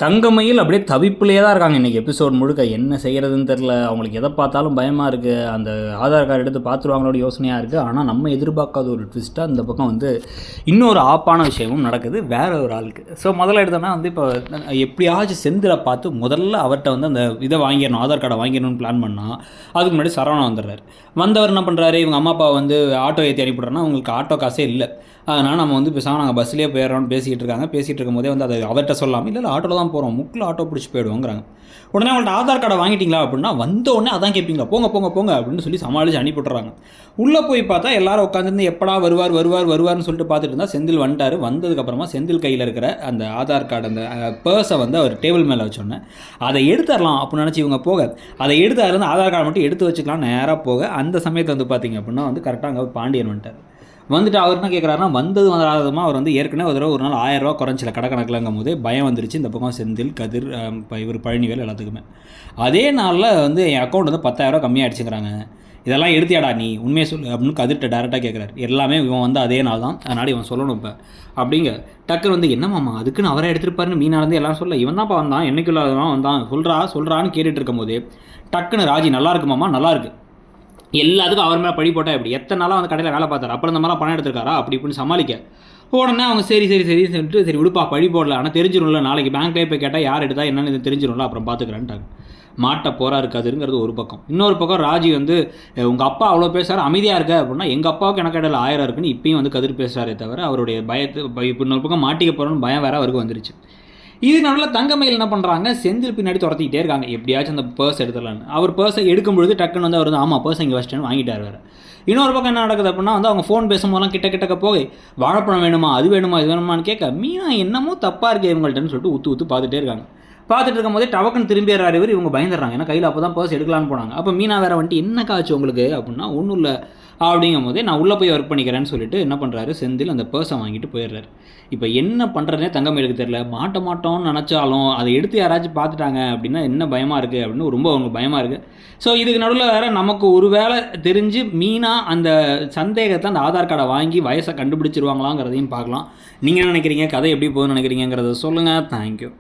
தங்கமயில் அப்படியே தவிப்பிலேயே தான் இருக்காங்க இன்றைக்கி எபிசோட் முழுக்க. என்ன செய்கிறதுன்னு தெரில, அவங்களுக்கு எதை பார்த்தாலும் பயமாக இருக்குது. அந்த ஆதார் கார்டு எடுத்து பார்த்துருவாங்களோட யோசனையாக இருக்குது. ஆனால் நம்ம எதிர்பார்க்காத ஒரு ட்விஸ்ட்டாக இந்த பக்கம் வந்து இன்னொரு ஆப்பான விஷயமும் நடக்குது வேற ஒரு ஆளுக்கு. ஸோ முதல்ல எடுத்தோன்னா வந்து இப்போ எப்படியாச்சும் செந்திலை பார்த்து முதல்ல அவர்கிட்ட வந்து அந்த இதை வாங்கிடணும், ஆதார் கார்டை வாங்கிடணும்னு பிளான் பண்ணால் அதுக்கு முன்னாடி சரவணா வந்துடுறாரு. வந்தவர் என்ன பண்ணுறாரு, இவங்க அம்மா அப்பா வந்து ஆட்டோ ஏற்றி அனுப்பிவிட்றோன்னா அவங்களுக்கு ஆட்டோ காசே இல்லை. அதனால் நம்ம வந்து பேசாமல் நாங்கள் பஸ்லேயே போயிடறோம்னு பேசிகிட்டு இருக்காங்க. பேசிகிட்டு இருக்கும் போதே வந்து அதை அவர்கிட்ட சொல்லாமல் இல்லை ஆட்டோவில் தான் போகிறோம், முக்கில் ஆட்டோ பிடிச்சி போயிடுவோங்கிறாங்க. உடனே அவங்கள்ட்ட ஆதார் கார்டை வாங்கிட்டீங்களா அப்படின்னா வந்த உடனே அதான் கேட்பீங்களா, போங்க போங்க போங்க அப்படின்னு சொல்லி சமாளித்து அனுப்பிவிட்றாங்க. உள்ளே போய் பார்த்தா எல்லாரும் உட்காந்துருந்து எப்படா வருவார்னு சொல்லிட்டு பார்த்துட்டு இருந்தால் செந்தில் வந்துட்டார். வந்ததுக்கப்புறமா செந்தில் கையில் இருக்கிற அந்த ஆதார் கார்டு அந்த பர்ஸை வந்து அவர் டேபிள் மேலே வச்சோன்னே அதை எடுத்துடலாம் அப்படின்னு நினச்சி இவங்க போக அதை எடுத்து அதில் வந்து ஆதார் கார்டு மட்டும் எடுத்து வச்சுக்கலாம் நேராக போக அந்த சமயத்தை வந்து பார்த்திங்க அப்படின்னா வந்து கரெக்டாக அங்கே பாண்டியன் வந்துட்டு அவர் என்ன கேட்குறாருன்னா வந்தது வராதமாக அவர் வந்து ஏற்கனவே ஒரு நாள் 1000 ரூபா குறைச்சில கணக்கிலங்கும் போதே பயம் வந்துருச்சு இந்த பக்கம் செந்தில் கதிர் இவர் பழனிவேல் எல்லாத்துக்குமே. அதே நாளில் வந்து என் அக்கௌண்ட் வந்து 10,000 ரூபா கம்மியாகிடுச்சுங்கிறாங்க, இதெல்லாம் எடுத்தியாடா நீ உண்மையை சொல்லு அப்படின்னு கதிர்கிட்ட டேரெக்டாக கேட்குறாரு. எல்லாமே இவன் வந்து அதே நாள் தான், அதனால் இவன் சொல்லணும் இப்போ அப்படிங்க. டக்குன்னு வந்து என்னமாம்மா அதுக்குன்னு அவரை எடுத்துருப்பாருன்னு மீனா வந்து எல்லாம் சொல்ல இவன் தான்ப்பா வந்தான் என்னைக்குள்ளதான் வந்தான் சொல்கிறான்னு கேட்டுட்டு இருக்கும் போதே டக்குன்னு ராஜி நல்லா இருக்குமாம்மா நல்லா இருக்கு, எல்லாத்துக்கும் அவர் மேலே பழி போட்டால் எப்படி, எத்தனை நாளாக வந்து கடையில் வேலை பார்த்தாரு அப்புறம் இந்த மாதிரிலாம் பணம் எடுத்துருக்காரா அப்படி இப்படின்னு சமாளிக்க உடனே அவங்க சரி சொல்லிட்டு சரி விடுப்பா பழி போடல ஆனால் தெரிஞ்சிடும்ல நாளைக்கு பேங்க்லேயே போய் கேட்டால் யார் எடுத்தா என்னன்னு இது தெரிஞ்சிடும்ல அப்புறம் பார்த்துக்கிறேன்ட்டாங்க. மாட்ட போரா இருக்காதுங்கிறது ஒரு பக்கம். இன்னொரு பக்கம் ராஜி வந்து உங்கள் அப்பா அவ்வளோ பேசுகிறார் அமைதியாக இருக்க அப்படின்னா எங்கள் அப்பாவுக்கு எனக்கு இடையில 1000 இருக்குன்னு இப்பயும் வந்து கதிர் பேசுகிறாரே தவிர அவருடைய பயத்தை இப்போ இன்னொரு பக்கம் மாட்டிக்க போகிறோன்னு பயம் வேறு அவருக்கு வந்துருச்சு. இது நடுவில் தங்கமயில் என்ன பண்ணுறாங்க, செந்தில் பின்னாடி துரத்திக்கிட்டே இருக்காங்க எப்படியாச்சும் அந்த பர்ஸ் எடுத்துடலான்னு. அவர் பர்ஸை எடுக்கும்பொழுது டக்குன்னு வந்து அவர் வந்து ஆமாம் பர்ஸ் இங்கே வச்சிட்டேன்னு வாங்கிட்டார் வேறு. இன்னொரு பக்கம் என்ன நடக்குது அப்படின்னா வந்து அவங்க ஃபோன் பேசும்போதெல்லாம் கிட்டக்க போய் வாழைப்பழம் வேணுமா அது வேணுமான்னு கேட்க மீனா என்னமோ தப்பாக இருக்குது இவங்கள்ட்டன்னு சொல்லிட்டு ஊற்று பார்த்துட்டே இருக்காங்க. பார்த்துட்டு இருக்கும் போதே டவக்குன்னு திரும்பிடுறாரு இவங்க பயந்துடுறாங்க, ஏன்னா கையில் அப்போ தான் பர்ஸ் எடுக்கலான்னு போனாங்க. அப்போ மீனா வேறு வந்துட்டு என்ன காய்ச்சி உங்களுக்கு அப்படின்னா ஒன்றும் இல்லை அப்படிங்கும் போதே நான் உள்ளே போய் ஒர்க் பண்ணிக்கிறேன்னு சொல்லிட்டு என்ன பண்ணுறாரு செந்தில் அந்த பர்ஸை வாங்கிட்டு போயிடுறாரு. இப்போ என்ன பண்ணுறதுனே தங்கமயிலுக்கு தெரியல. மாட்டோம்னு நினச்சாலும் அதை எடுத்து யாராச்சும் பார்த்துட்டாங்க அப்படின்னா என்ன பயமாக இருக்குது அப்படின்னு ரொம்ப அவங்களுக்கு பயமாக இருக்குது. ஸோ இதுக்கு நடுவில் வேறு நமக்கு ஒரு வேளை தெரிஞ்சு மீனா அந்த சந்தேகத்தை அந்த ஆதார் கார்டை வாங்கி வயசை கண்டுபிடிச்சிருவாங்களாங்கிறதையும் பார்க்கலாம். நீங்கள் என்ன நினைக்கிறீங்க, கதை எப்படி போகுதுன்னு நினைக்கிறீங்கிறத சொல்லுங்கள். தேங்க்யூ.